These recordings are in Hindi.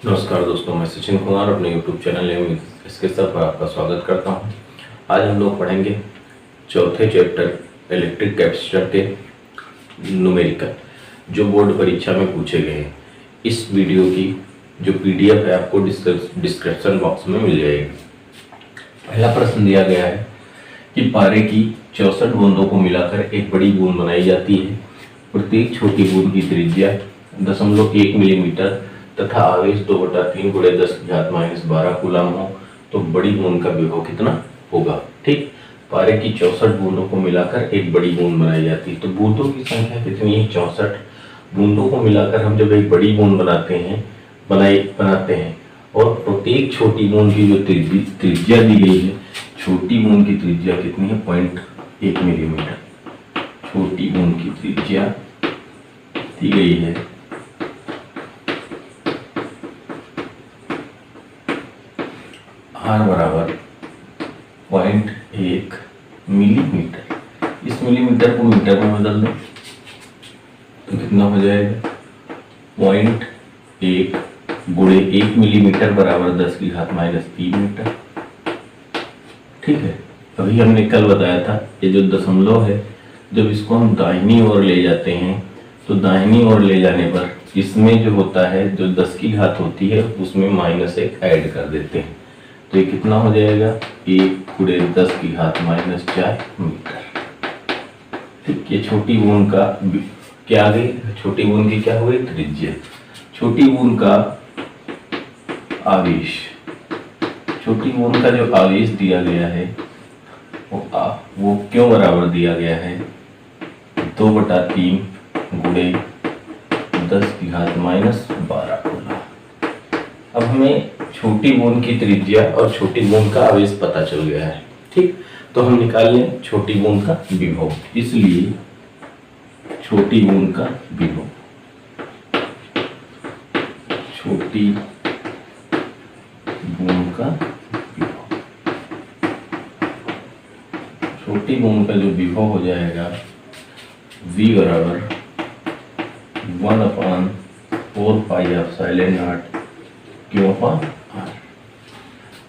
नमस्कार दोस्तों, मैं सचिन कुमार अपने YouTube चैनल एवं इसके साथ पर आपका स्वागत करता हूं। आज हम लोग पढ़ेंगे चौथे चैप्टर इलेक्ट्रिक कैपेसिटर के न्यूमेरिकल जो बोर्ड परीक्षा में पूछे गए हैं। इस वीडियो की जो PDF है आपको डिस्क्रिप्शन बॉक्स में मिल जाएगी। पहला प्रश्न दिया गया है कि पारे की 64 बूंदों को मिलाकर एक बड़ी बूंद बनाई जाती है। प्रत्येक छोटी बूंद की त्रिज्या 0.1 मिलीमीटर तथा आवेश 2/3 × 10⁻⁻12 कूलम हो तो बड़ी बूंद का विभव कितना होगा। ठीक, पारे की 64 बूंदों को मिलाकर एक बड़ी बूंद बनाई जाती है। तो बूंदों की संख्या कितनी है? 64 बूंदों को मिलाकर हम जब एक बड़ी बूंद बनाते हैं और प्रत्येक छोटी बूंद की जो त्रिज्या दी गई है, छोटी बूंद की त्रिज्या कितनी है? 0.1 मिलीमीटर। छोटी बूंद की त्रिज्या दी गई है R बराबर 0.1 मिलीमीटर। इस मिलीमीटर को मीटर में बदल दें तो कितना हो जाएगा? 0.1 गुणे 1 मिलीमीटर बराबर 10⁻³ मीटर। ठीक है, अभी हमने कल बताया था ये जो दशमलव है, जब इसको हम दाहिनी ओर ले जाते हैं तो दाहिनी ओर ले जाने पर इसमें जो होता है, जो 10 की घात होती है उसमें -1 ऐड कर देते हैं तो ये कितना हो जाएगा? 1 गुणे 10⁻⁻4 मीटर। ठीक, ये छोटी बूंद का क्या आ गई? छोटी बूंद की क्या हुई? त्रिज्या। छोटी बूंद का आवेश, छोटी बूंद का जो आवेश दिया गया है वो क्यों बराबर दिया गया है? 2/3 गुणे 10⁻⁻12 कूलम। अब हमें छोटी बूंद की त्रिज्या और छोटी बूंद का आवेश पता चल गया है। ठीक, तो हम निकाल लें छोटी बूंद का विभव। इसलिए छोटी बूंद का विभव, छोटी बूंद का विभव, छोटी बूंद का जो विभव हो जाएगा V बराबर 1/4πε0 Q/R।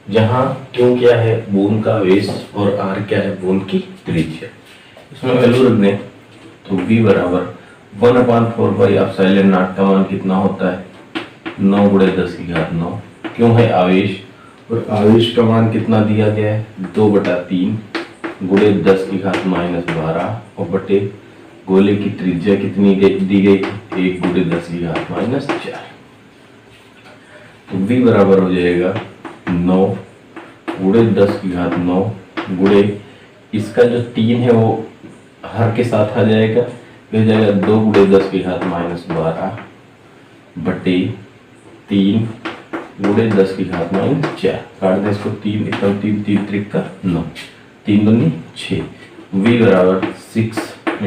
जहां Q क्या है? बूंद का आवेश और R क्या है? बूंद की त्रिज्या। इसमें वैल्यू रख दें तो V बराबर 1/4πε0 का मान कितना होता है? 9 × 10⁹। क्यों है? आवेश, और आवेश का मान कितना दिया गया है? 2/3 गुणे 10⁻12 और बटे गोले की त्रिज्या कितनी दी गई? 1 × 10⁻4। तो V बराबर हो जाएगा 9 गुणे 10⁹ गुणे इसका जो 3 है वो हर के साथ आ जाएगा, हो जाएगा 2 × 10⁻12 बटे 3 गुणे 10⁻4। काट दें इसको, 3 एकम 3 3 त्रिक का 9, 3 दूनी 6। V बराबर 6 ×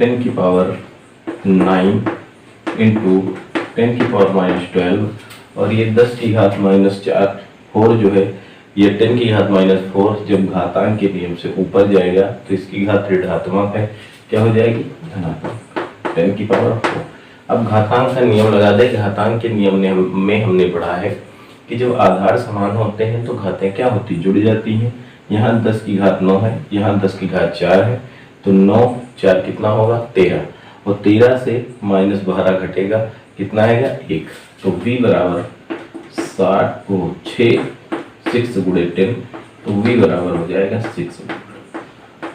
10⁻9 × 10⁻12 और ये 10⁻4 4 जो है ये 10⁻4 जब घातांक के नियम से ऊपर जाएगा तो इसकी घात ऋणात्मक है, क्या हो जाएगी? धनात्मक 10⁻4। अब घातांक का नियम लगा दे। घातांक के नियम में हमने पढ़ा है कि जब आधार समान होते हैं तो घातें क्या होती? जुड़ जाती हैं। यहाँ 10⁻9 है, यहाँ 10⁻4 है, तो 9 4 कितना होगा? 13, और 13 से -12 घटेगा, कितना आएगा? 1। तो V बराबर 60 को 6 गुणे 10, तो V बराबर हो जाएगा 6 वोल्ट।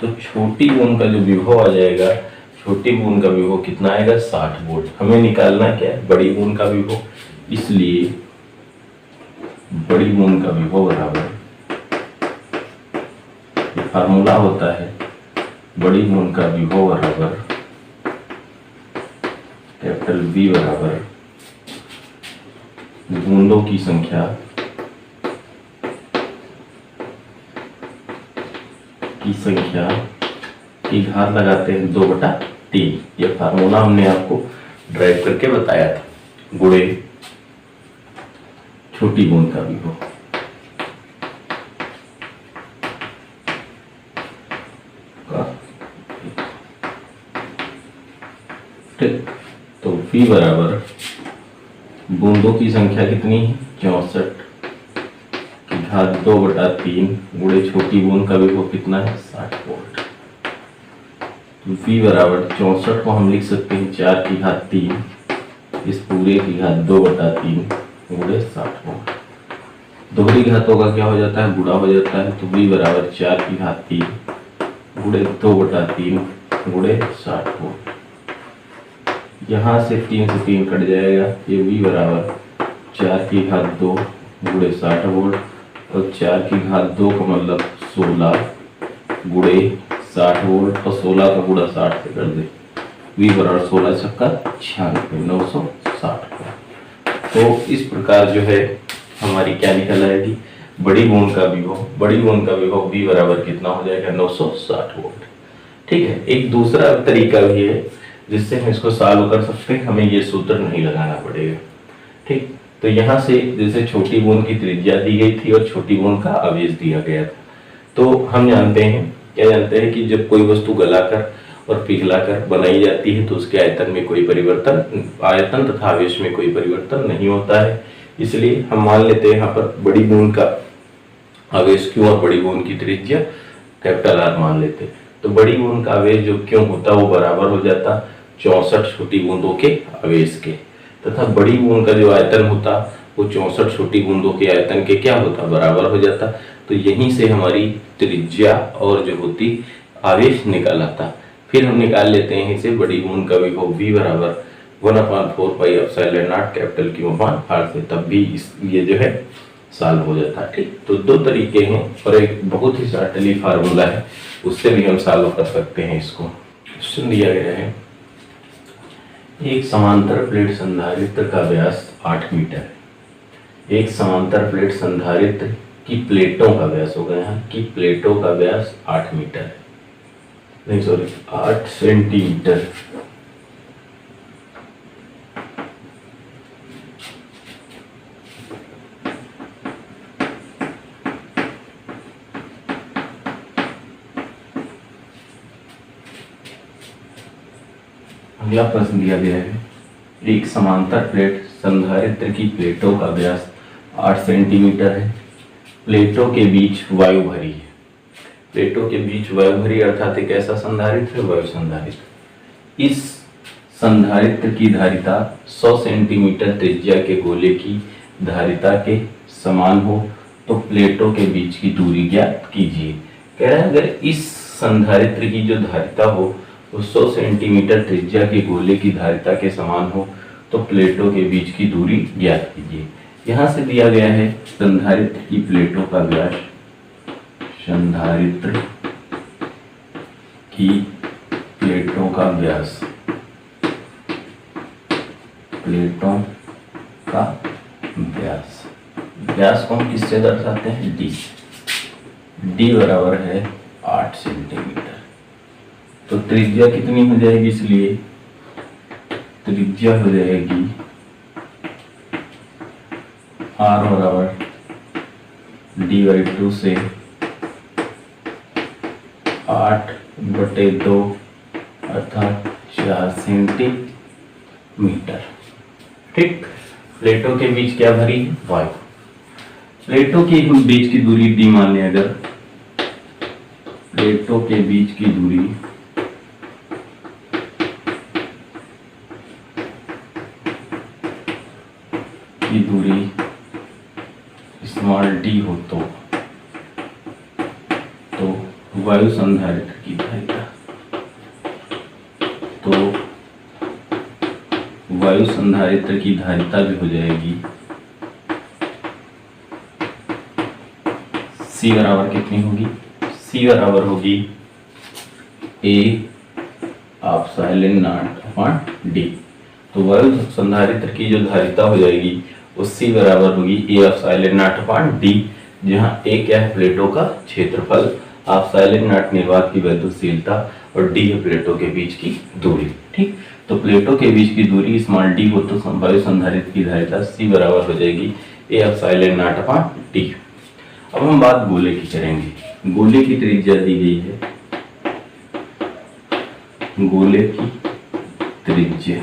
तो छोटी बूंद का जो विभव आ जाएगा, छोटी बूंद का विभव कितना आएगा? 60 वोल्ट। हमें निकालना क्या है? बड़ी बूंद का विभव। इसलिए बड़ी बूंद का विभव बराबर, फार्मूला होता है बड़ी बूंद का विभव बराबर कैपिटल V बराबर बूंदों की संख्या की घात लगाते हैं 2/3। ये फार्मूला हमने आपको ड्राइव करके बताया था, गुणे छोटी बूंद का विभव। ठीक, तो V बराबर बूंदों की संख्या कितनी है 64 की घात 2/3 गुणे छोटी बूंद का विभव कितना है 60 वोल्ट। V बराबर 64 को हम लिख सकते हैं 4 की घात 3 इस पूरे की घात 2/3 गुणे 60 वोल्ट। दोहरी घातों का क्या हो जाता है गुणा हो जाता है, तो V बराबर 4 की घात 3 गुणे 2/3 गुणे 60 वोल्ट। यहाँ से 3 से 3 कट जाएगा, ये V बराबर 4 की घात 2 गुणे 60 वोल्ट और 4 की घात 2 का मतलब 16 गुणे 60 वोल्ट और 16 का गुणा 60 से कर दे, V बराबर 16 छक्का 96 960 वोल्ट। तो इस प्रकार जो है हमारी क्या निकल आएगी बड़ी बूंद का विभव V बराबर कितना हो जाएगा 960 वोल्ट। ठीक है, एक दूसरा तरीका भी है जिससे हम इसको सॉल्व कर सकते हैं, हमें ये सूत्र नहीं लगाना पड़ेगा। ठीक, तो यहाँ से जैसे छोटी बूंद की त्रिज्या दी गई थी और छोटी बूंद का आवेश दिया गया था, तो हम जानते हैं कि जब कोई वस्तु गलाकर और पिघलाकर बनाई जाती है तो उसके आयतन तथा आवेश में कोई परिवर्तन नहीं होता है। इसलिए हम मान लेते हैं यहाँ पर बड़ी बूंद का आवेश Q और बड़ी बूंद की त्रिज्या कैपिटल R मान लेते हैं। तो बड़ी बूंद का आवेश जो Q होता वो बराबर हो जाता 64 छोटी बूंदों के आवेश के, तथा बड़ी बूंद का जो आयतन होता वो 64 छोटी बूंदों के आयतन के क्या होता बराबर हो जाता। तो यहीं से हमारी त्रिज्या और जो होती आवेश निकल आता। फिर हम निकाल लेते हैं इसे बड़ी बूंद का विभव V बराबर 1/4πε0 कैपिटल Q/R से, तब भी ये जो है सॉल्व हो जाता है। ठीक, तो दो तरीके हैं और एक बहुत ही शॉर्टली फार्मूला है, उससे भी हम सॉल्व कर सकते हैं इसको। क्वेश्चन दिया गया है एक समांतर प्लेट संधारित्र का व्यास 8 मीटर है। एक समांतर प्लेट संधारित्र की प्लेटों का व्यास होगा यहाँ की प्लेटों का व्यास 8 मीटर है, नहीं सॉरी 8 सेंटीमीटर। अगला प्रश्न दिया गया है एक समांतर प्लेट संधारित्र की प्लेटों का व्यास 8 सेंटीमीटर है। प्लेटों के बीच वायु भरी है। प्लेटों के बीच वायु भरी अर्थात एक ऐसा संधारित्र है वायु संधारित्र। इस संधारित्र की धारिता 100 सेंटीमीटर त्रिज्या के गोले की धारिता के समान हो तो प्लेटों के बीच की दूरी ज्ञात कीजिए। कह रहा है अगर इस संधारित्र की जो धारिता हो 100 सेंटीमीटर त्रिज्या के गोले की धारिता के समान हो तो प्लेटों के बीच की दूरी ज्ञात कीजिए। यहाँ से दिया गया है संधारित्र की प्लेटों का व्यास, संधारित्र की प्लेटों का व्यास, प्लेटों का व्यास, व्यास को हम किससे दर्शाते हैं D। D बराबर है 8 सेंटीमीटर। तो त्रिज्या कितनी हो जाएगी, इसलिए त्रिज्या हो जाएगी R बराबर D/2 से 8/2 अर्थात 4 सेंटीमीटर। ठीक, प्लेटों के बीच क्या भरी है वायु। प्लेटों के बीच की दूरी D मान लें, अगर प्लेटों के बीच की दूरी स्मॉल d हो तो वायु संधारित्र की धारिता, तो वायु संधारित्र की धारिता भी हो जाएगी C बराबर कितनी होगी, C बराबर होगी A/0/d। तो वायु संधारित्र की जो धारिता हो जाएगी उस C बराबर होगी A/0/d, जहाँ A क्या है प्लेटों का क्षेत्रफल, ε0 निर्वात की वैद्युतशीलता और d है प्लेटों के बीच की दूरी। ठीक, तो प्लेटों के बीच की दूरी स्मॉल d हो तो वायु संधारित्र की धारिता C बराबर हो जाएगी A/0/d। अब हम बात गोले की करेंगे। गोले की त्रिज्या दी गई है, गोले की त्रिज्या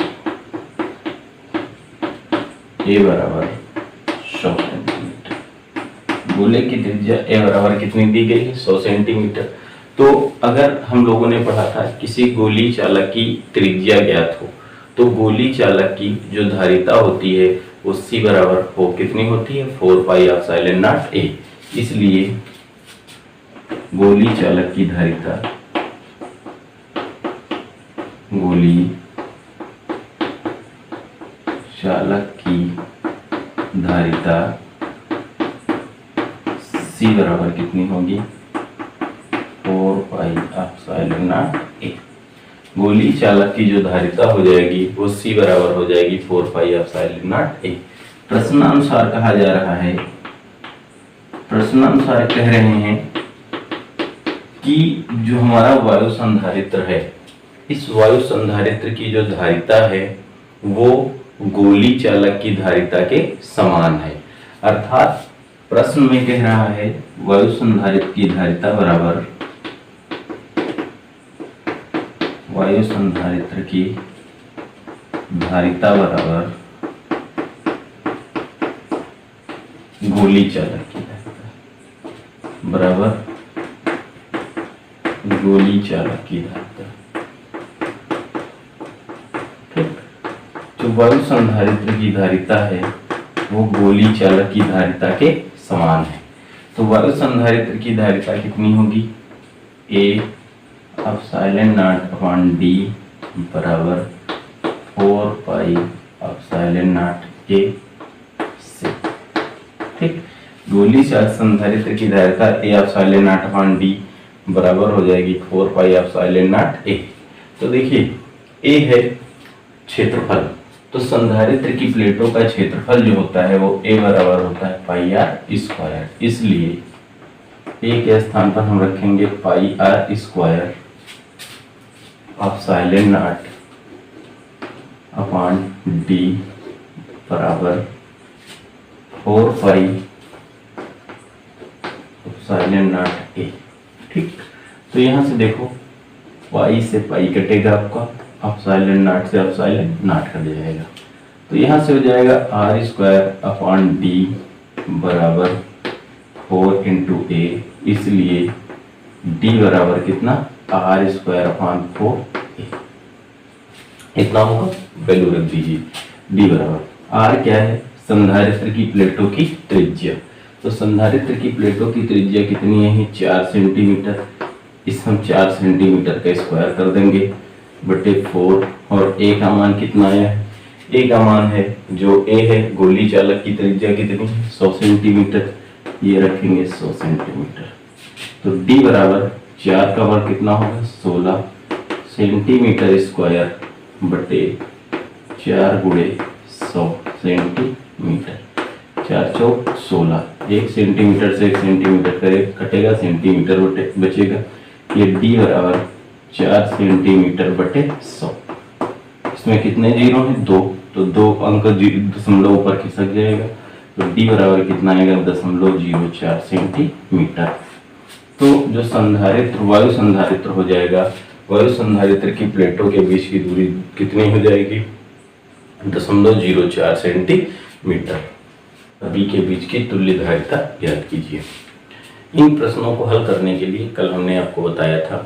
ए बराबर 100 सेंटीमीटर। गोले की त्रिज्या ए बराबर कितनी दी गई है? 100 सेंटीमीटर। तो अगर हम लोगों ने पढ़ा था किसी गोली चालक की त्रिज्या ज्ञात हो तो गोली चालक की जो धारिता होती है वो सी बराबर हो कितनी होती है? 4 पाई एप्सिलॉन नॉट ए। इसलिए गोली चालक की धारिता, गोली चालक की धारिता सी बराबर कितनी होगी? 4 पाई एप्सिलॉन नॉट ए। गोली चालक की जो धारिता हो जाएगी वो सी बराबर हो जाएगी 4 पाई एप्सिलॉन नॉट ए। प्रश्नानुसार कहा जा रहा है, प्रश्नानुसार कह रहे हैं कि जो हमारा वायु संधारित्र है, इस वायु संधारित्र की जो धारिता है वो गोली चालक की धारिता के समान है। अर्थात प्रश्न में कह रहा है वायु संधारित्र की धारिता बराबर, वायु संधारित्र की धारिता बराबर गोली चालक की धारिता बराबर गोली चालक की धारिता। जो वायु संधारित्र की धारिता है वो गोली चालक की धारिता के समान है। तो वायु संधारित्र की धारिता कितनी होगी? A epsilon naught upon D बराबर 4 पाई एप्सिलॉन नॉट ए से। ठीक, गोली चालक संधारित्र की धारिता A epsilon naught upon D बराबर हो जाएगी 4 पाई एप्सिलॉन नॉट ए। तो देखिए ए है क्षेत्रफल, तो संधारित्र की प्लेटों का क्षेत्रफल जो होता है वो ए बराबर होता है पाई आर स्क्वायर। इसलिए ए के स्थान पर हम रखेंगे pi R square epsilon naught upon D बराबर 4 पाई एप्सिलॉन नॉट ए। ठीक, तो यहां से देखो पाई से पाई कटेगा आपका, एप्सिलॉन नॉट से एप्सिलॉन नॉट कट जाएगा, तो यहां से हो जाएगा आर स्क्वायर अपॉन डी बराबर 4 इंटू ए। इसलिए डी बराबर कितना? आर स्क्वायर अपॉन 4 ए। इतना होगा, वैल्यू रख दीजिए। डी बराबर आर क्या है? संधारित्र की प्लेटों की त्रिज्या। तो संधारित्र की प्लेटों की त्रिज्या कितनी है? 4 सेंटीमीटर। इस हम 4 सेंटीमीटर का स्क्वायर कर देंगे बटे 4, और ए का मान कितना आया है? ए का मान है जो ए है गोली चालक की त्रिज्या कितनी? 100 सेंटीमीटर। ये रखेंगे 100 सेंटीमीटर। तो डी बराबर 4 का वर्ग कितना होगा? 16 सेंटीमीटर स्क्वायर बटे 4 गुणे 100 सेंटीमीटर। 4 चौक 16, 1 सेंटीमीटर से 1 सेंटीमीटर कटेगा, सेंटीमीटर बचेगा। ये डी बराबर 4 सेंटीमीटर बटे 100। इसमें कितने जीरो हैं? 2, तो 2 अंक दशमलव ऊपर खिसक जाएगा, तो डी बराबर कितना आएगा? 0.04 सेंटीमीटर। तो जो संधारित्र वायु संधारित्र हो जाएगा, वायु संधारित्र की प्लेटों के बीच की दूरी कितनी हो जाएगी? 0.04 सेंटीमीटर। सभी के बीच की तुल्य धारिता ज्ञात कीजिए। इन प्रश्नों को हल करने के लिए कल हमने आपको बताया था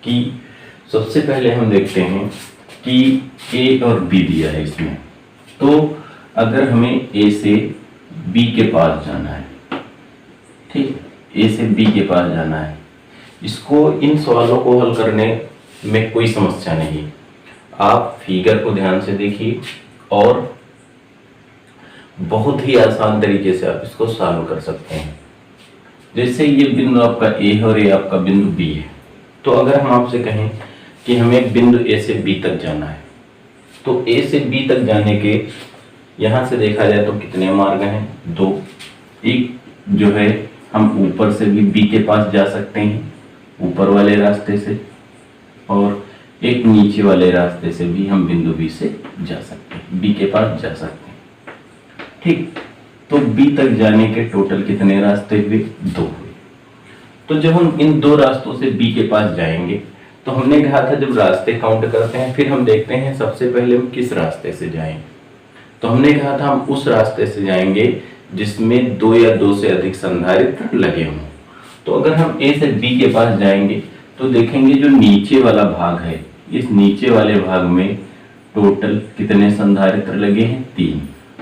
कि सबसे पहले हम देखते हैं कि ए और बी दिया है इसमें। तो अगर हमें ए से बी के पास जाना है, ठीक, ए से बी के पास जाना है, इसको इन सवालों को हल करने में कोई समस्या नहीं। आप फिगर को ध्यान से देखिए और बहुत ही आसान तरीके से आप इसको सॉल्व कर सकते हैं। जैसे ये बिंदु आपका ए है और ये आपका बिंदु बी है, तो अगर हम आपसे कहें कि हमें बिंदु ए से बी तक जाना है, तो ए से बी तक जाने के यहां से देखा जाए तो कितने मार्ग हैं? 2। एक जो है हम ऊपर से भी बी के पास जा सकते हैं, ऊपर वाले रास्ते से, और एक नीचे वाले रास्ते से भी हम बिंदु बी से जा सकते हैं, बी के पास जा सकते हैं। ठीक, तो बी तक जाने के टोटल कितने रास्ते हुए? 2 हुए। तो जब हम इन 2 रास्तों से बी के पास जाएंगे तो हमने कहा था जब रास्ते काउंट करते हैं फिर हम देखते हैं सबसे पहले हम किस रास्ते से जाएं। तो हमने कहा था हम उस रास्ते से जाएंगे जिसमें 2 या 2 से अधिक संधारित्र लगे हों। तो अगर हम ए से बी के पास जाएंगे तो देखेंगे जो नीचे वाला भाग है, इस नीचे वाले भाग में टोटल कितने संधारित्र लगे हैं, 3।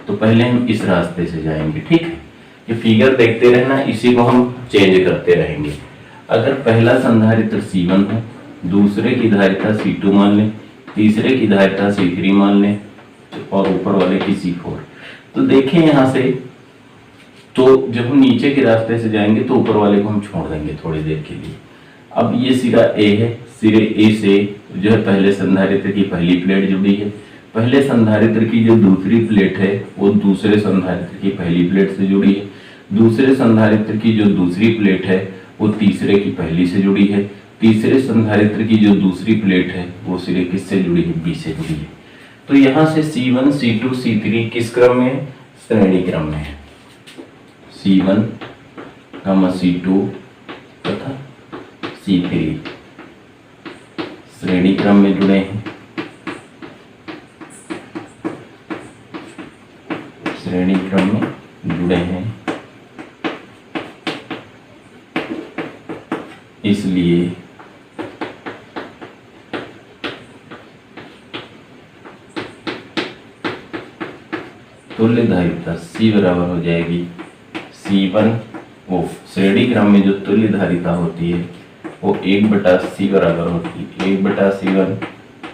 तो पहले हम इस रास्ते से जाएंगे, ठीक है। ये फिगर देखते रहना, इसी को हम चेंज करते रहेंगे। अगर पहला संधारित्र C1 है, दूसरे की धारिता C2 मान लें, तीसरे की धारिता C3 मान लें और ऊपर वाले की C4। तो देखें यहाँ से, तो जब हम नीचे के रास्ते से जाएंगे तो ऊपर वाले को हम छोड़ देंगे थोड़ी देर के लिए। अब ये सिरा A है, सिरे A से जो है पहले संधारित्र की पहली प्लेट जुड़ी है, पहले संधारित्र की जो दूसरी प्लेट है वो दूसरे संधारित्र की पहली प्लेट से जुड़ी है, दूसरे संधारित्र की जो दूसरी प्लेट है वो तीसरे की पहली से जुड़ी है, तीसरे संधारित्र की जो दूसरी प्लेट है वो सिरे किससे जुड़ी है, B से जुड़ी है। तो यहाँ से C1, C2, C3 किस क्रम में है, श्रेणी क्रम में है। C1, C2 तथा C3 श्रेणी क्रम में जुड़े हैं, श्रेणी क्रम में जुड़े हैं, इसलिए तुल्य धारिता C बराबर हो जाएगी C1, वो श्रेणी क्रम में जो तुल्य धारिता होती है वो 1/C बराबर होती है 1/C1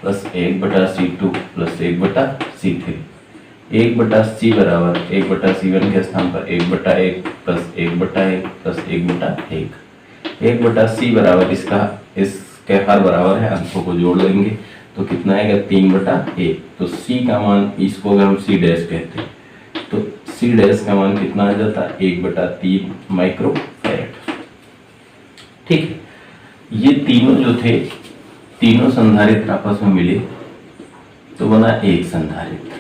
plus 1/C2 plus 1/C3। 1/C बराबर 1/C1 के स्थान पर 1/1 प्लस 1/1 प्लस 1/1। 1/C बराबर इसके हर बराबर है, अंकों को जोड़ लेंगे तो कितना आएगा, 3/1। तो C का मान, इसको अगर हम C डैश कहते हैं तो C डैश का मान कितना आ जाता है, 1/3 माइक्रोफैराड। ठीक है, ये तीनों जो थे, तीनों संधारित्र आपस में मिले तो बना एक संधारित्र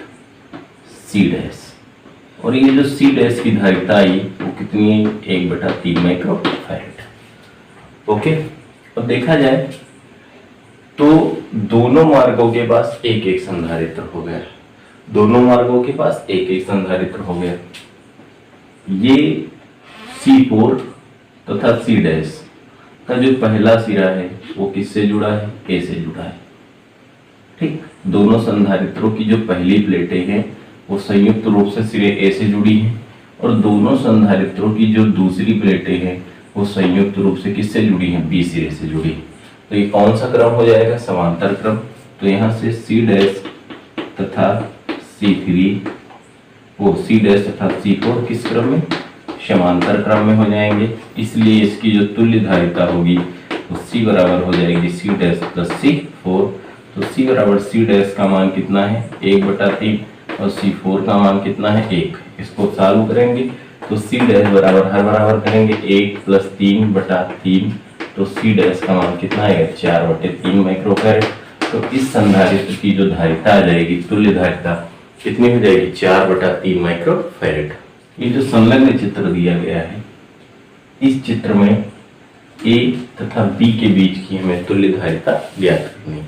C डैश, और ये जो C डैश की धारिता आई वो कितनी है, 1/3 माइक्रोफैराड। ओके, अब देखा जाए तो दोनों मार्गों के पास एक एक संधारित्र हो गया, दोनों मार्गों के पास एक एक संधारित्र हो गया। ये C4 तथा C डैश का जो पहला सिरा है वो किससे जुड़ा है, A से जुड़ा है। ठीक, दोनों संधारित्रों की जो पहली प्लेटें हैं वो संयुक्त रूप से सिरे A से जुड़ी हैं, और दोनों संधारित्रों की जो दूसरी प्लेटें हैं वो संयुक्त रूप से किससे जुड़ी हैं, B सिरे से जुड़ी है। तो ये कौन सा क्रम हो जाएगा, समांतर क्रम। तो यहाँ से C डैश तथा C3 वो C डैश तथा C4 किस क्रम में, समांतर क्रम में हो जाएंगे, इसलिए इसकी जो तुल्य धारिता होगी वो C बराबर हो जाएगी C डैश प्लस C4। तो C बराबर C डैश का मान कितना है, 1/3, और C4 का मान कितना है, 1। इसको सॉल्व करेंगे तो C डैश बराबर हर बराबर करेंगे 1 प्लस 3/3, तो C डैश का मान कितना आएगा, 4/3 माइक्रोफैराड। तो इस संधारित्र की जो धारिता आ जाएगी, तुल्य धारिता कितनी हो जाएगी, 4/3 माइक्रोफैराड। ये जो संलग्न चित्र दिया गया है, इस चित्र में A तथा B के बीच की हमें तुल्य धारिता ज्ञात करनी है।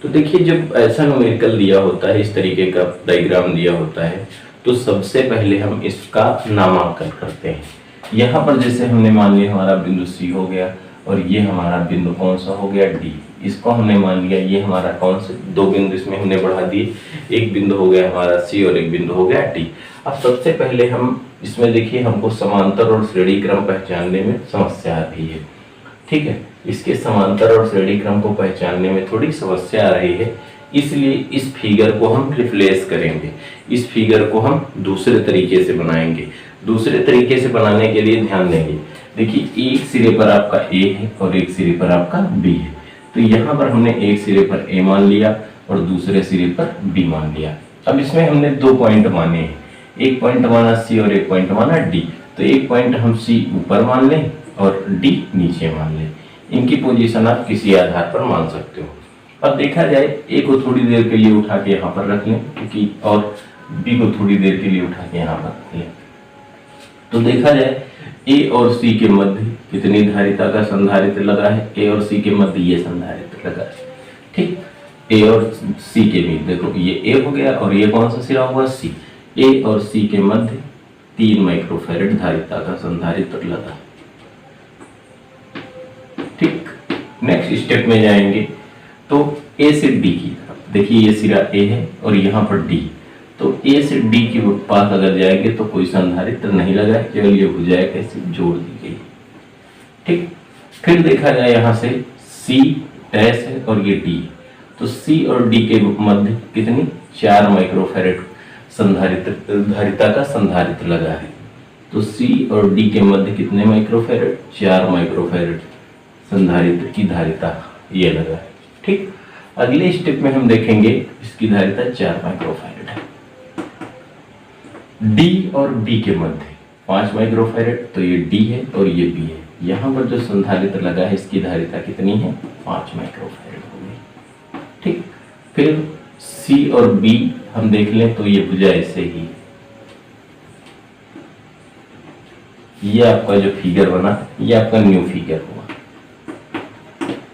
तो देखिए, जब ऐसा न्यूमेरिकल दिया होता है, इस तरीके का डायग्राम दिया होता है, तो सबसे पहले हम इसका नामांकन करते हैं। यहाँ पर जैसे हमने मान लिया हमारा बिंदु C हो गया, और ये हमारा बिंदु कौन सा हो गया, D। इसको हमने मान लिया ये हमारा कौन से, 2 बिंदु इसमें हमने बढ़ा दिए, एक बिंदु हो गया हमारा C और एक बिंदु हो गया D। अब सबसे पहले हम इसमें देखिए, हमको समांतर और श्रेणी क्रम पहचानने में समस्या आ रही है। ठीक है, इसके समांतर और श्रेणी क्रम को पहचानने में थोड़ी समस्या आ रही है, इसलिए इस फिगर को हम रिप्लेस करेंगे, इस फिगर को हम दूसरे तरीके से बनाएंगे। दूसरे तरीके से बनाने के लिए ध्यान देंगे, देखिए एक सिरे पर आपका A है और एक सिरे पर आपका B है। तो यहाँ पर हमने एक सिरे पर A मान लिया और दूसरे सिरे पर B मान लिया। अब इसमें हमने 2 पॉइंट माने हैं, एक पॉइंट माना C और एक पॉइंट माना D। तो एक पॉइंट हम C ऊपर मान लें और D नीचे मान लें। इनकी पोजीशन आप किसी आधार पर मान सकते हो। अब देखा जाए, A को थोड़ी देर के लिए उठा के यहाँ पर रख लें, क्योंकि और B को थोड़ी देर के लिए उठा के यहाँ पर रख लें। तो देखा जाए A और C के मध्य कितनी धारिता का संधारित्र लगा है, A और C के मध्य ये संधारित्र लगा है। ठीक, A और C के बीच देखो, ये A हो गया और ये कौन सा सिरा हुआ, C। ए और सी के मध्य 3 माइक्रोफैरेड धारिता का संधारित्र लगा। ठीक, नेक्स्ट स्टेप में जाएंगे तो ए से डी की तरफ। देखिए ये सिरा ए है और यहाँ पर डी, तो ए से डी के पास अगर जाएंगे तो कोई संधारित्र नहीं लगा है, केवल ये भुजाएं कैसे जोड़ दी गई। ठीक, फिर देखा जाए यहाँ से सी डैश है और ये डी, तो सी और डी के मध्य कितनी 4 माइक्रोफैरेड संधारित्र धारिता का संधारित्र लगा है। तो सी और डी के मध्य कितने माइक्रोफैरेड 4 माइक्रोफैरेड संधारित्र की धारिता ये लगा है। ठीक, अगले स्टेप में हम देखेंगे इसकी धारिता 4 माइक्रोफैरेड है। डी और बी के मध्य 5 माइक्रोफैरेड, तो ये डी है और ये बी है। यहाँ पर जो संधारित्र लगा है इसकी धारिता कितनी है 5 माइक्रोफैरेड होगी। ठीक, फिर सी और बी हम देख लें तो ये भुजा ऐसे ही, ये आपका जो फिगर बना ये आपका न्यू फिगर हुआ।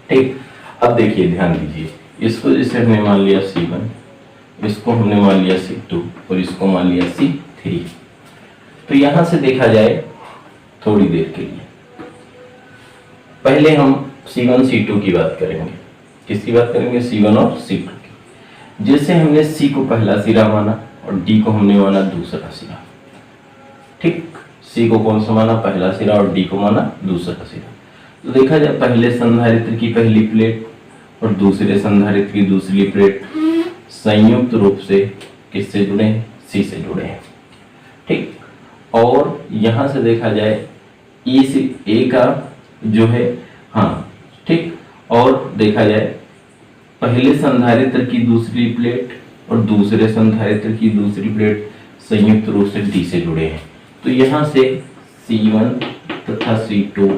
ठीक, अब देखिए ध्यान दीजिए, इसको जैसे हमने मान लिया C1, इसको हमने मान लिया C2 और इसको मान लिया C3। तो यहां से देखा जाए थोड़ी देर के लिए पहले हम C1 C2 की बात करेंगे। किसकी बात करेंगे? C1 और C2 की। जैसे हमने C को पहला सिरा माना और D को हमने माना दूसरा सिरा। ठीक, C को कौन सा माना? पहला सिरा, और D को माना दूसरा सिरा। तो देखा जाए पहले संधारित्र की पहली प्लेट और दूसरे संधारित्र की दूसरी प्लेट संयुक्त रूप से किससे जुड़े हैं? सी से जुड़े हैं। ठीक, और यहां से देखा जाए ए से ए का जो है, हाँ ठीक, और देखा जाए पहले संधारित्र की दूसरी प्लेट और दूसरे संधारित्र की दूसरी प्लेट संयुक्त रूप से डी से जुड़े हैं। तो यहां से C1 तथा C2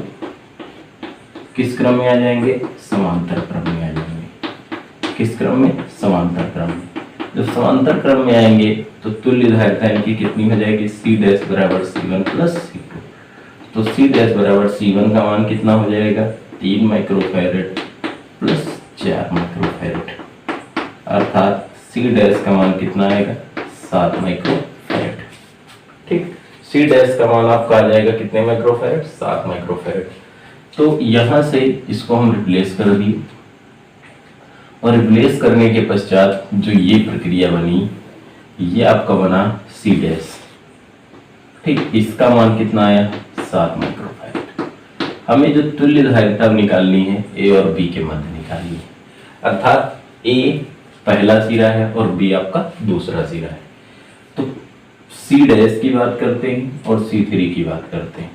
किस क्रम में आ जाएंगे? समांतर क्रम में आ जाएंगे। किस क्रम में? समांतर क्रम में। जब समांतर क्रम में आएंगे तो तुल्य धारिता इनकी कितनी हो जाएगी? C डैश बराबर C1 प्लस C2। तो C डैश बराबर C1 का मान कितना हो जाएगा? 3 माइक्रोफैरेड प्लस 4 माइक्रोफैरेड, अर्थात C डैश का मान कितना आएगा? 7 माइक्रोफैरेड। ठीक, C डैश का मान आपका आ जाएगा कितने माइक्रोफैरेड? 7 माइक्रोफैरेड। तो यहां से इसको हम रिप्लेस कर दिए और रिप्लेस करने के पश्चात जो ये प्रक्रिया बनी ये आपका बना C डैश। ठीक, इसका मान कितना आया? 7 माइक्रोफैरेड। हमें जो तुल्य धारिता निकालनी है A और B के मध्य निकालनी है, अर्थात A पहला सिरा है और B आपका दूसरा सिरा है। तो C डैश की बात करते हैं और C3 की बात करते हैं।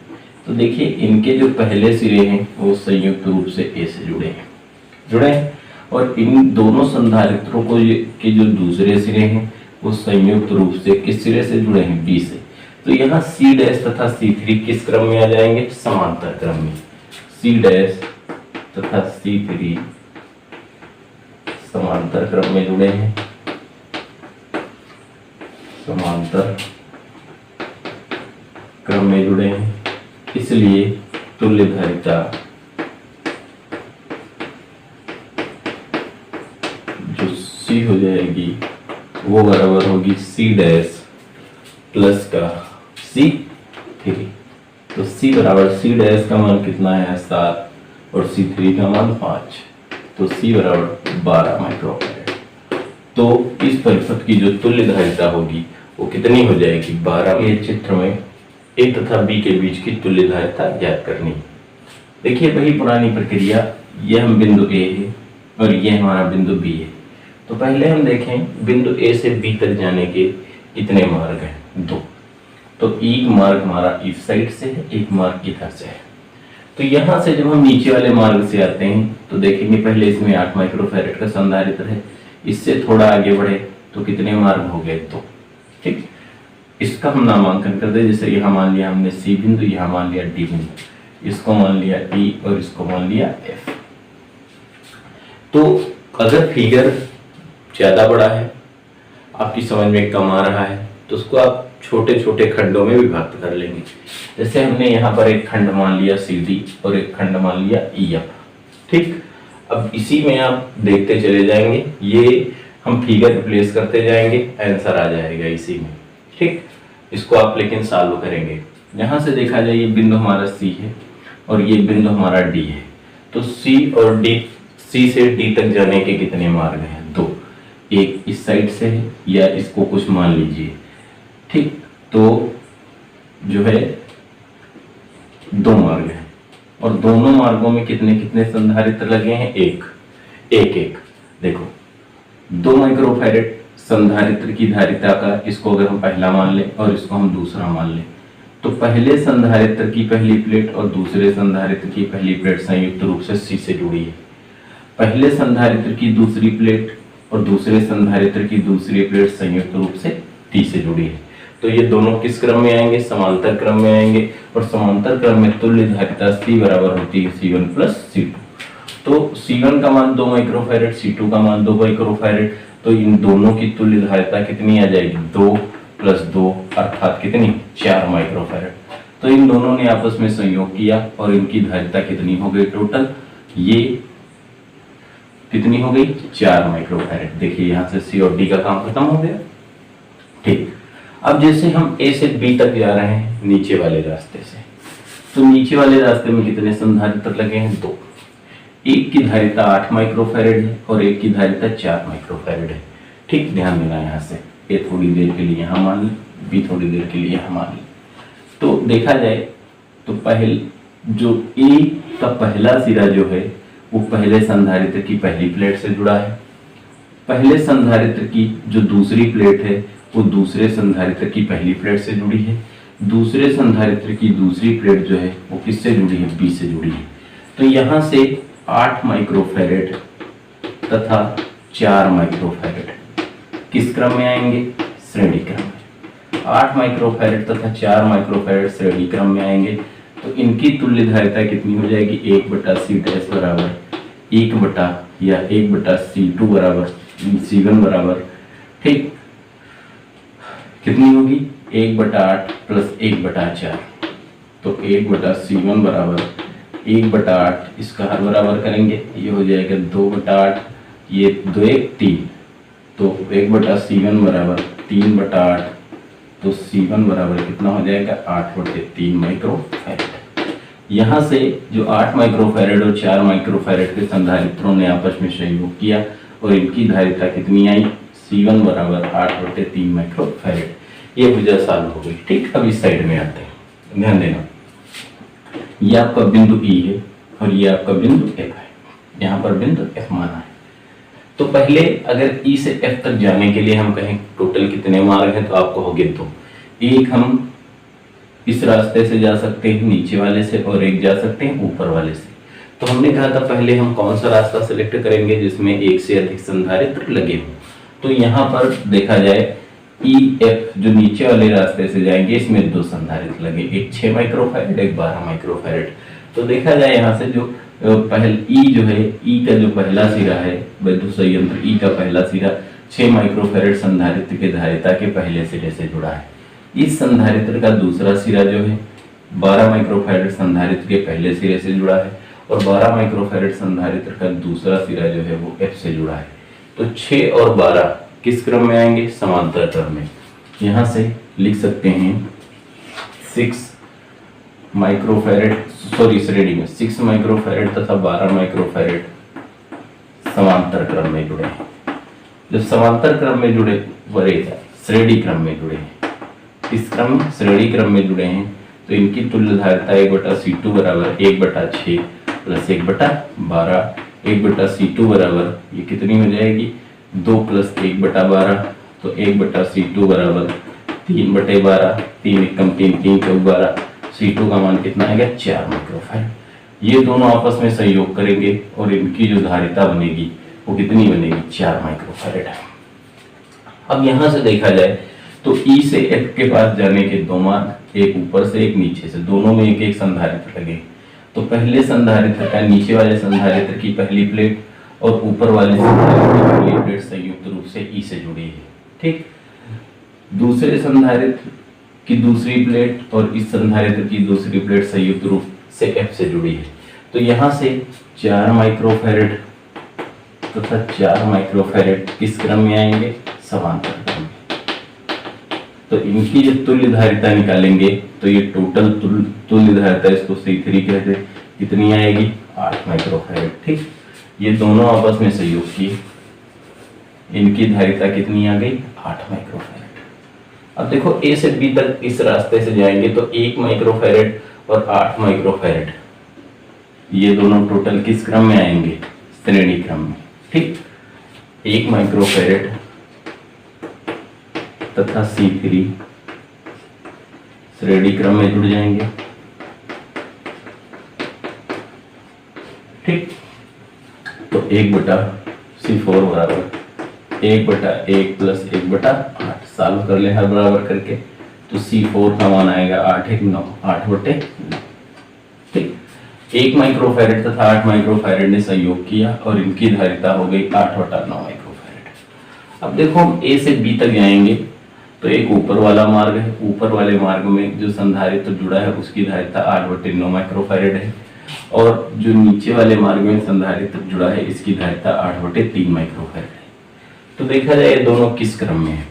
तो देखिए इनके जो पहले सिरे हैं वो संयुक्त रूप से ए से जुड़े हैं और इन दोनों संधारित्रों को के जो दूसरे सिरे हैं वो संयुक्त रूप से किस सिरे से जुड़े हैं? बी से। तो यहाँ C डैश तथा C3 किस क्रम में आ जाएंगे? समांतर क्रम में। C डैश तथा C3 समांतर क्रम में जुड़े हैं, समांतर क्रम में जुड़े हैं, इसलिए तुल्य धारिता जो C हो जाएगी वो बराबर होगी C डैश प्लस का C3। तो C बराबर C डैश का मान कितना है? 7 और C3 का मान 5, तो C बराबर 12 माइक्रोफैरेड। तो इस परिपथ की जो तुल्य धारिता होगी वो कितनी हो जाएगी? 12। के चित्र में A तथा B के बीच की तुल्य धारिता ज्ञात करनी। देखिए वही पुरानी प्रक्रिया, ये हम बिंदु A है और ये हमारा बिंदु B है। तो पहले हम देखें बिंदु A से B तक जाने के कितने मार्ग हैं? 2। तो एक मार्ग हमारा इस साइड से है, एक मार्ग इधर से है। तो यहाँ से जब हम नीचे वाले मार्ग से आते हैं तो देखेंगे पहले इसमें 8 माइक्रोफैरेड का संधारित्र है, इससे थोड़ा आगे बढ़े तो कितने मार्ग हो गए? 2। ठीक, इसका हम नामांकन कर दे। जैसे यहाँ मान लिया हमने C बिंदु, यहाँ मान लिया D बिंदु, इसको मान लिया E और इसको मान लिया F। तो अगर फिगर ज्यादा बड़ा है, आपकी समझ में कम आ रहा है, तो उसको आप छोटे छोटे खंडों में विभक्त कर लेंगे। जैसे हमने यहाँ पर एक खंड मान लिया CD और एक खंड मान लिया EF। ठीक, अब इसी में आप देखते चले जाएंगे, ये हम फिगर रिप्लेस करते जाएंगे, आंसर आ जाएगा इसी में। ठीक, इसको आप लेकिन सॉल्व करेंगे। यहाँ से देखा जाए ये बिंदु हमारा सी है और ये बिंदु हमारा डी है, तो सी और डी, सी से डी तक जाने के कितने मार्ग हैं? दो, एक इस साइड से है या इसको कुछ मान लीजिए, ठीक, तो जो है दो मार्ग हैं और दोनों मार्गों में कितने कितने संधारित्र लगे हैं? एक एक एक। देखो 2 माइक्रोफैरेड संधारित्र की धारिता का, इसको अगर हम पहला मान लें और इसको हम दूसरा मान लें, तो पहले संधारित्र की पहली प्लेट और दूसरे संधारित्र की पहली प्लेट संयुक्त रूप से सी से जुड़ी है। पहले संधारित्र की दूसरी प्लेट और दूसरे संधारित्र की दूसरी प्लेट संयुक्त रूप से टी से जुड़ी है। तो ये दोनों किस क्रम में आएंगे? समांतर क्रम में आएंगे और समांतर क्रम में तुल्य धारिता C बराबर होती है C1 प्लस C2। तो C1 का मान 2 माइक्रोफैरेड, C2 का मान 2 माइक्रोफैरेड, तो इन दोनों की तुल्य धारिता कितनी आ जाएगी? 2 प्लस 2 अर्थात कितनी? 4 माइक्रोफैरेड। तो इन दोनों ने आपस में संयोग किया और इनकी धारिता कितनी हो गई टोटल? ये कितनी हो गई? 4 माइक्रोफैरेड। देखिए यहाँ से C और D का काम खत्म हो गया। ठीक, अब जैसे हम A से B तक जा रहे हैं नीचे वाले रास्ते से, तो नीचे वाले रास्ते में कितने संधारित्र लगे हैं? 2। एक की धारिता 8 माइक्रोफैरेड है और एक की धारिता 4 माइक्रोफैरेड है। ठीक, ध्यान देना यहाँ से, A थोड़ी देर के लिए यहाँ मान लें, B थोड़ी देर के लिए यहाँ मान लें। तो देखा जाए तो पहले जो A का पहला सिरा जो है वो पहले संधारित्र की पहली प्लेट से जुड़ा है, पहले संधारित्र की जो दूसरी प्लेट है वो दूसरे संधारित्र की पहली प्लेट से जुड़ी है, दूसरे संधारित्र की दूसरी प्लेट जो है वो किससे जुड़ी है? B से जुड़ी है। तो यहाँ से 8 माइक्रोफैरेड तथा 4 माइक्रोफैरेड किस क्रम में आएंगे? श्रेणी क्रम में। 8 माइक्रोफैरेड तथा 4 माइक्रोफैरेड श्रेणी क्रम में आएंगे, तो इनकी तुल्य धारिता कितनी हो जाएगी? 1/C डैश बराबर 1/C2 बराबर C1 बराबर, ठीक, कितनी होगी? 1/8 प्लस 1/4, तो 1/C1 बराबर 1/8, इसका हर बराबर करेंगे, ये हो जाएगा 2/8, ये 2 1 3, तो 1/C1 बराबर 3/8, तो C1 बराबर कितना हो जाएगा? 8/3 माइक्रोफैरेड। यहाँ से जो 8 माइक्रोफैरेड और 4 माइक्रोफैरेड के संधारित्रों ने आपस में संयोग किया और इनकी धारिता कितनी आई? C1 बराबर 8/3 माइक्रोफैरेड। ये भुजा सॉल्व हो गई। ठीक, अब इस साइड में आते हैं, ध्यान देना, ये आपका बिंदु E है और ये आपका बिंदु F है, यहाँ पर बिंदु F माना है। तो पहले अगर E से F तक जाने के लिए हम कहें टोटल कितने मार्ग हैं, तो आपको हो गए 2। एक हम इस रास्ते से जा सकते हैं नीचे वाले से और एक जा सकते हैं ऊपर वाले से। तो हमने कहा था पहले हम कौन सा रास्ता सिलेक्ट करेंगे जिसमें एक से अधिक संधारित्र लगे हों। तो यहाँ पर देखा जाए EF जो नीचे वाले रास्ते से जाएंगे इसमें 2 संधारित्र लगे, एक 6 माइक्रोफैरेड, एक 12 माइक्रोफैरेड। तो देखा जाए यहाँ से जो पहले E जो है, E का जो पहला सिरा है वैद्युत संयंत्र E का पहला सिरा 6 माइक्रोफैरेड संधारित्र के धारिता के पहले सिरे से जुड़ा है। इस संधारित्र का दूसरा सिरा जो है 12 माइक्रोफैरेड संधारित्र के पहले सिरे से जुड़ा है और 12 माइक्रोफैरेड संधारित्र का दूसरा सिरा जो है वो F से जुड़ा है। तो 6 और 12 किस क्रम में आएंगे? समांतर क्रम में। यहाँ से लिख सकते हैं 6 माइक्रोफैरेड, सॉरी श्रेणी में 6 माइक्रोफैरेड तथा 12 माइक्रोफैरेड समांतर क्रम में जुड़े हैं। जब समांतर क्रम में जुड़े श्रेणी क्रम में जुड़े हैं, इस क्रम श्रेणी क्रम में जुड़े हैं, तो इनकी तुल्य धारिता 1/C2 बराबर 1/6 प्लस 1/12, 1/C2 बराबर ये कितनी हो जाएगी? 2 प्लस 1/12, तो 1/C2 बराबर 3/12, 3 एकम 3, 3 चौक 12, C2 का मान कितना आएगा? 4 माइक्रोफैरेड। ये दोनों आपस में संयोग करेंगे और इनकी जो धारिता बनेगी वो कितनी बनेगी? 4 माइक्रोफैरेड। अब यहाँ से देखा जाए तो E से F के पास जाने के 2 मार्ग, एक ऊपर से एक नीचे से, दोनों में एक एक संधारित्र लगे। तो पहले संधारित्र का नीचे वाले संधारित्र की पहली प्लेट और ऊपर वाले संधारित्र की पहली प्लेट संयुक्त रूप से E से जुड़ी है। ठीक, दूसरे संधारित्र की दूसरी प्लेट और इस संधारित्र की दूसरी प्लेट संयुक्त रूप से F से जुड़ी है। तो यहाँ से 4 माइक्रोफैरेड तथा 4 माइक्रोफैरेड किस क्रम में आएंगे? समांतर क्रम में। तो इनकी जो तुल्य धारिता निकालेंगे तो ये टोटल तुल्य धारिता, इसको C3 कहते हैं, कितनी आएगी 8 माइक्रोफैरड। ठीक, ये दोनों आपस में सहयोग किए, इनकी धारिता कितनी आ गई 8 माइक्रोफैरड। अब देखो A से B तक इस रास्ते से जाएंगे तो 1 माइक्रोफैरड और 8 माइक्रोफैरड, ये दोनों टोटल किस क्रम में आएंगे, श्रेणी क्रम में। ठीक, 1 माइक्रोफैरड तथा C3 श्रेणी क्रम में जुड़ जाएंगे। ठीक, तो 1/C4 बराबर 1/1 प्लस 1/8 सॉल्व कर ले हर बराबर करके, तो C4 का मान आएगा 8 1 9 8/9। ठीक, 1 माइक्रोफैरड तथा 8 माइक्रोफैरड ने सहयोग किया और इनकी धारिता हो गई 8/9 माइक्रोफैरड। अब देखो हम A से B तक जाएंगे तो एक ऊपर वाला मार्ग है, ऊपर वाले मार्ग में जो संधारित्र जुड़ा है उसकी धारिता 8/9 माइक्रोफैरड है, और जो नीचे वाले मार्ग में संधारित्र जुड़ा है इसकी धारिता 8/3 माइक्रोफैरड है। तो देखा जाए दोनों किस क्रम में है,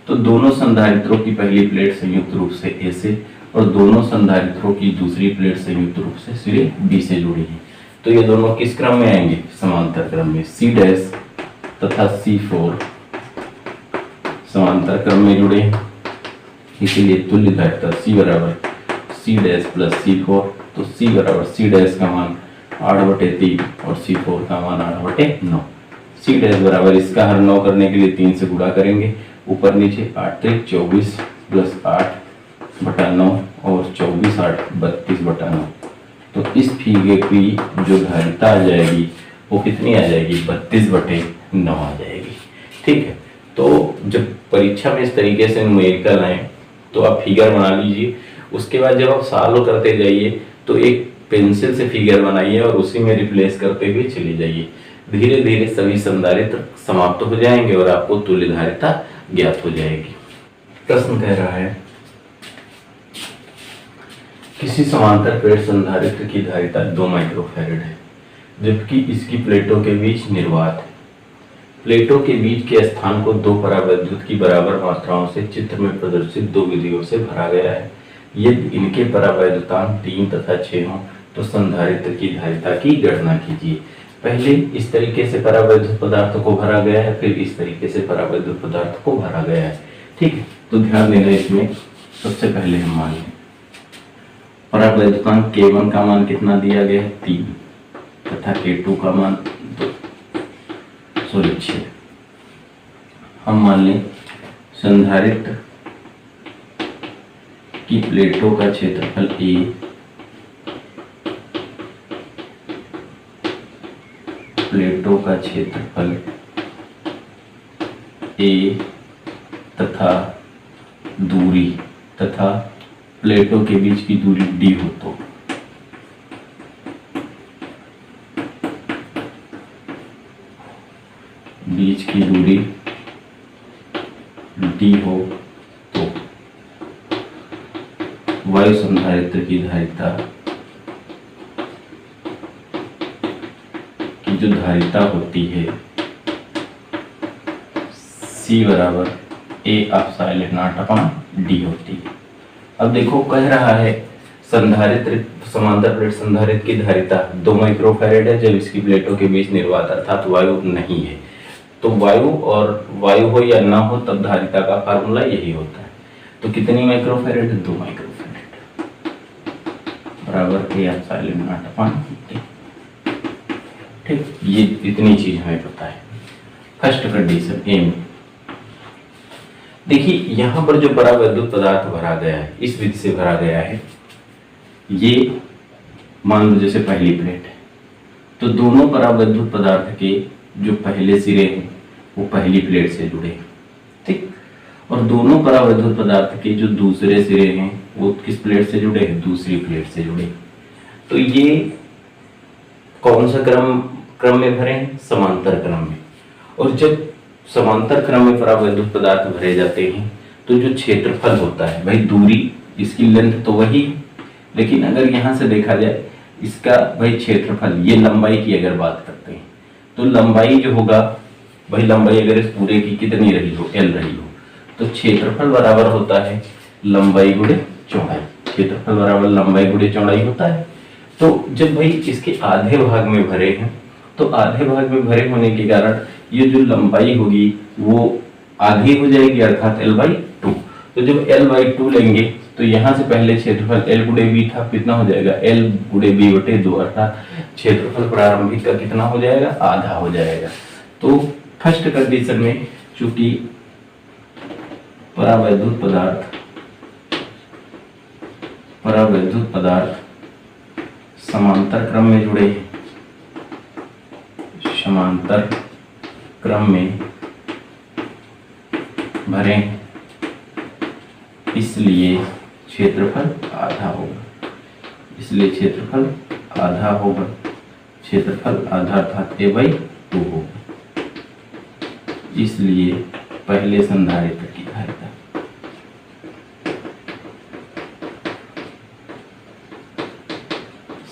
तो दोनों संधारित्रों की पहली प्लेट संयुक्त रूप से A से और दोनों संधारित्रों की दूसरी प्लेट संयुक्त रूप से सिरे B से जुड़ी है। तो ये दोनों किस क्रम में आएंगे, समांतर क्रम में। C' तथा C4 समांतर क्रम में जुड़े, इसीलिए तुल्य धारिता C बराबर C' प्लस C4, तो C बराबर C' का मान 8/3 और C4 का मान 8/9। C' बराबर इसका हर 9 करने के लिए 3 से गुणा करेंगे, ऊपर नीचे 8 3 24 प्लस 8/9 और 24 8 32/9। तो इस फिगर की जो धारिता आ जाएगी वो कितनी आ जाएगी, 32/9 आ जाएगी। ठीक है, तो जब परीक्षा में इस तरीके से न्यूमेरिकल आए तो आप फिगर बना लीजिए, उसके बाद जब आप सॉल्व करते जाइए तो एक पेंसिल से फिगर बनाइए और उसी में रिप्लेस करते हुए चले जाइए। धीरे धीरे सभी संधारित्र समाप्त हो जाएंगे और आपको तुल्य धारिता ज्ञात हो जाएगी। प्रश्न कह रहा है किसी समांतर प्लेट संधारित्र की धारिता 2 माइक्रोफैरड है जबकि इसकी प्लेटों के बीच निर्वात है। प्लेटों के बीच के स्थान को 2 परावैद्युत की बराबर मात्राओं से चित्र में प्रदर्शित 2 विधियों से भरा गया है। यदि इनके परावैद्युतांक 3 तथा 6 हों तो संधारित्र की धारिता की गणना कीजिए। पहले इस तरीके से परावैद्युत पदार्थ को भरा गया है, फिर इस तरीके से परावैद्युत पदार्थ को भरा गया है। ठीक है, तो ध्यान देना इसमें। सबसे पहले हम मान लें परावैद्युतांक K1 का मान कितना दिया गया है 3 तथा K2 का मान 6। हम मान लें संधारित्र की प्लेटों का क्षेत्रफल A प्लेटों का क्षेत्रफल A तथा दूरी तथा प्लेटों के बीच की दूरी D हो तो बीच की दूरी D हो तो वायु संधारित्र की धारिता की जो धारिता होती है C बराबर A/0/D होती है। अब देखो कह रहा है संधारित्र समांतर प्लेट संधारित्र की धारिता 2 माइक्रोफैरड है जब इसकी प्लेटों के बीच निर्वात अर्थात वायु नहीं है। तो वायु हो या ना हो तब धारिता का फार्मूला यही होता है। तो कितनी माइक्रोफैरड, 2 माइक्रोफैरड बराबर A/0/D। ठीक, ये इतनी चीज हमें पता है। फर्स्ट कंडीशन ए में देखिए, यहां पर जो परावैद्युत पदार्थ भरा गया है इस विधि से भरा गया है। ये मान लो जैसे पहली प्लेट है तो दोनों परावैद्युत पदार्थ के जो पहले सिरे हैं वो पहली प्लेट से जुड़े हैं। ठीक, और दोनों परावैद्युत पदार्थ के जो दूसरे सिरे हैं वो किस प्लेट से जुड़े हैं, दूसरी प्लेट से जुड़े। तो ये कौन सा क्रम में भरे हैं, समांतर क्रम में। और जब समांतर क्रम में परावैद्युत पदार्थ भरे जाते हैं तो जो क्षेत्रफल होता है, भाई दूरी इसकी लेंथ तो वही है, लेकिन अगर यहाँ से देखा जाए इसका भाई क्षेत्रफल, ये लंबाई की अगर बात करते हैं तो लंबाई जो होगा भाई, लंबाई अगर इस पूरे की कितनी रही हो, L रही हो, तो क्षेत्रफल बराबर होता है लंबाई गुणे चौड़ाई। क्षेत्रफल बराबर लंबाई गुणे चौड़ाई होता है। तो जब भाई इसके आधे भाग में भरे हैं, तो आधे भाग में भरे होने के कारण ये जो लंबाई होगी वो आधी हो जाएगी, अर्थात l/2। तो जब l/2 लेंगे तो यहाँ से पहले क्षेत्रफल l गुणे b था, कितना हो जाएगा l गुणे b बटे 2, अर्थात क्षेत्रफल प्रारंभिक का कितना हो जाएगा, आधा हो जाएगा। तो फर्स्ट कंडीशन में चूंकि परावैद्युत पदार्थ समांतर क्रम में जुड़े हैं, समांतर क्रम में भरे, इसलिए क्षेत्रफल आधा होगा। इसलिए क्षेत्रफल आधा होगा, क्षेत्रफल आधा अर्थात a/2 होगा। इसलिए पहले संधारित्र की धारिता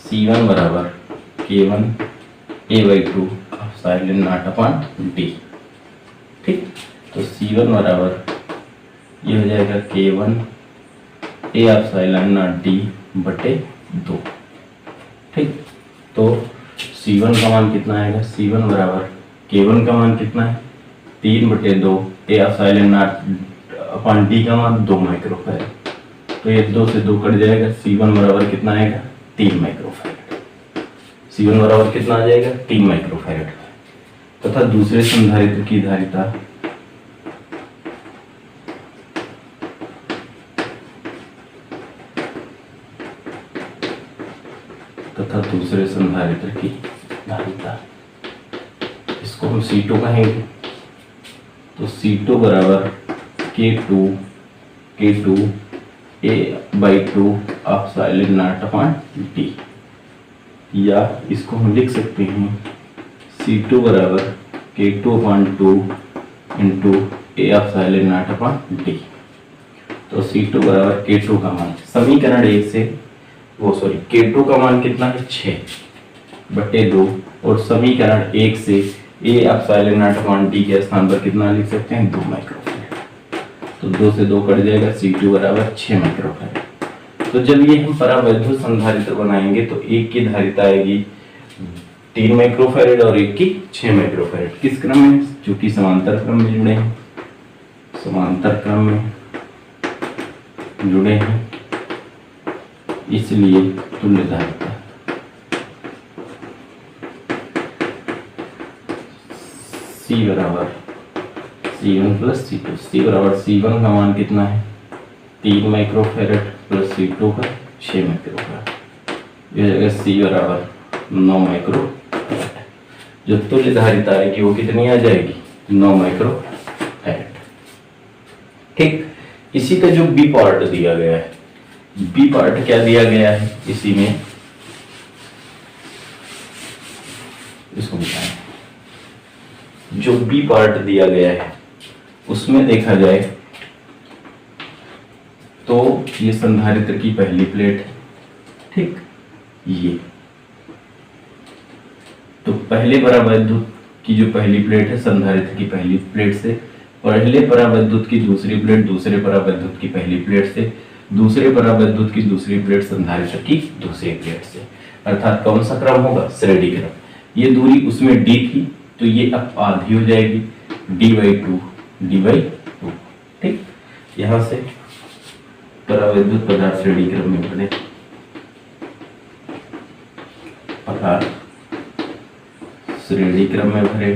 C1 बराबर K1 a/2 epsilon naught upon d। ठीक, तो C1 बराबर ये हो जाएगा K1 a epsilon not d बटे 2। ठीक, तो C1 का मान कितना आएगा, C1 बराबर K1 का मान कितना है 3 बटे 2, a epsilon naught upon d का मान 2 माइक्रोफैराड। तो ये 2 से 2 कट जाएगा, C1 बराबर कितना आएगा 3 माइक्रोफैराड। C1 बराबर कितना आ जाएगा 3 माइक्रोफैराड। तथा दूसरे संधारित्र की धारिता इसको हम C2 कहेंगे। तो C2 बराबर K2 a/2 epsilon naught upon d, या इसको हम लिख सकते हैं C2 बराबर K2/2 into a epsilon naught upon d। तो C2 बराबर K2 का मान समीकरण 1 से K2 का मान कितना है 6 बटे 2, और समीकरण 1 से a epsilon naught upon d के स्थान पर कितना लिख सकते हैं 2 माइक्रोफैराड। तो 2 से 2 कट जाएगा, C2 बराबर 6 माइक्रोफैराड। तो जब ये हम परावैद्युत संधारित्र बनाएंगे तो एक की धारिता आएगी 3 माइक्रोफैराड और एक की 6 माइक्रोफैराड। किस क्रम में, चूंकि समांतर क्रम में जुड़े हैं, समांतर क्रम में जुड़े हैं, इसलिए तुल्य धारिता C बराबर C1 प्लस C2। C बराबर C1 का मान कितना है 3 माइक्रोफैराड प्लस C2 का 6 माइक्रोफैराड, यह जगह C बराबर 9 माइक्रोफैराड। जो तुल्य धारिता आएगी वो कितनी आ जाएगी 9 माइक्रोफैराड। ठीक, इसी का जो बी पार्ट दिया गया है, बी पार्ट क्या दिया गया है इसी में, इसको बताएं। जो बी पार्ट दिया गया है उसमें देखा जाए तो ये संधारित्र की पहली प्लेट है। ठीक, ये तो पहले परावैद्युत की जो पहली प्लेट है संधारित्र की पहली प्लेट से, पहले परावैद्युत की दूसरी प्लेट दूसरे परावैद्युत की पहली प्लेट से, दूसरे परावैद्युत की दूसरी प्लेट संधारित्र की दूसरी प्लेट से, अर्थात कौन सा क्रम होगा श्रेणी क्रम। ये दूरी उसमें d थी तो ये अब आधी हो जाएगी d/2। ठीक, यहां से परावैद्युत पदार्थ श्रेणी क्रम में बने, पदार्थ श्रेणी क्रम में भरे,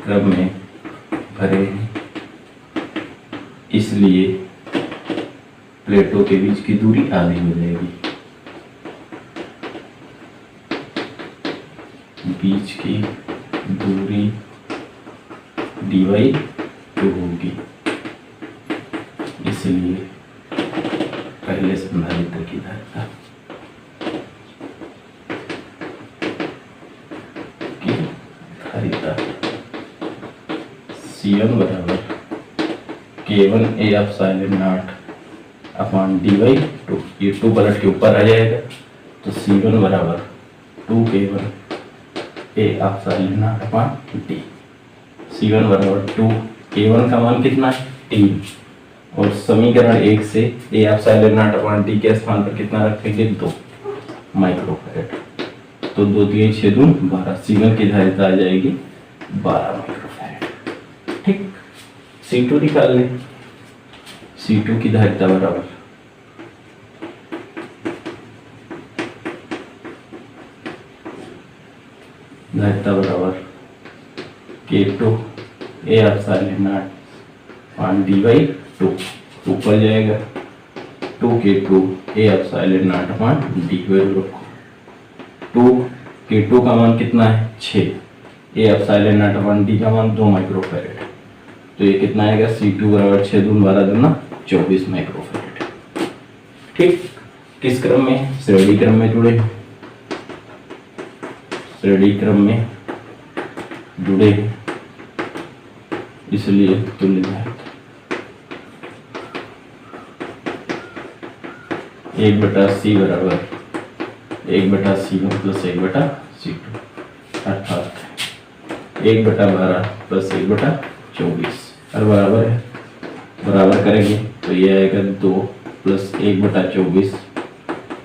क्रम में भरे, इसलिए प्लेटों के बीच की दूरी आधी हो जाएगी, बीच की दूरी d/2 होगी। इसलिए पहले संधारित्र की धारिता C1 बराबर K1 a epsilon naught upon d/2, ये 2 पलट के ऊपर आ जाएगा। तो C1 बराबर 2K1 A epsilon naught upon D. C1 बराबर 2, A1 का मान कितना है 3, और समीकरण 1 से A epsilon naught upon D के स्थान पर कितना रखेंगे 2 माइक्रोफैराड। तो 2 3 6 2 12, C1 की धारिता आ जाएगी 12 माइक्रोफैराड। ठीक, C2 निकाल लें। C2 की धारिता बराबर K2 A epsilon naught upon D by 2, ऊपर जाएगा 2K2 A epsilon naught upon D value रखो। 2K2 का मान कितना है 6, A epsilon naught upon D का मान 2 माइक्रोफैराड। तो ये कितना आएगा C2 बराबर 6 दूनी 12 दूना 24 माइक्रोफैराड। ठीक, किस क्रम में? श्रेणी क्रम में जुड़े, श्रेणी क्रम में जुड़े, इसलिए तुल्य धारिता 1/C बराबर 1/C1 प्लस 1/C2, अर्थात 1/12 प्लस 1/24, और बराबर है, बराबर करेंगे तो ये आएगा 2 प्लस 1/24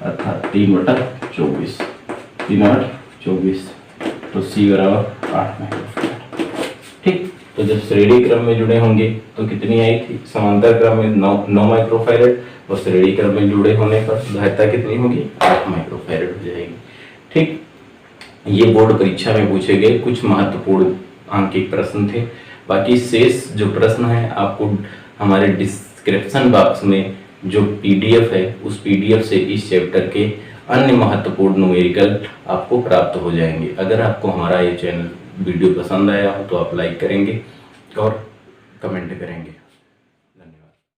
अर्थात 3/24, 3/24, तो C बराबर 8 माइक्रोफैराड। ठीक, तो जब श्रेणी क्रम में जुड़े होंगे तो कितनी आई थी? समांतर क्रम में 9 माइक्रोफैराड, और श्रेणी क्रम में जुड़े होने पर धारिता कितनी होगी? 8 माइक्रोफैराड हो जाएगी। ठीक, ये बोर्ड परीक्षा में पूछे गए कुछ महत्वपूर्ण आंकिक प्रश्न थे। बाकी शेष जो प्रश्न है आपको हमारे डिस्क्रिप्शन बॉक्स में जो PDF है उस PDF से इस चैप्टर के अन्य महत्वपूर्ण न्यूमेरिकल आपको प्राप्त हो जाएंगे। अगर आपको हमारा ये चैनल वीडियो पसंद आया हो तो आप लाइक करेंगे और कमेंट करेंगे।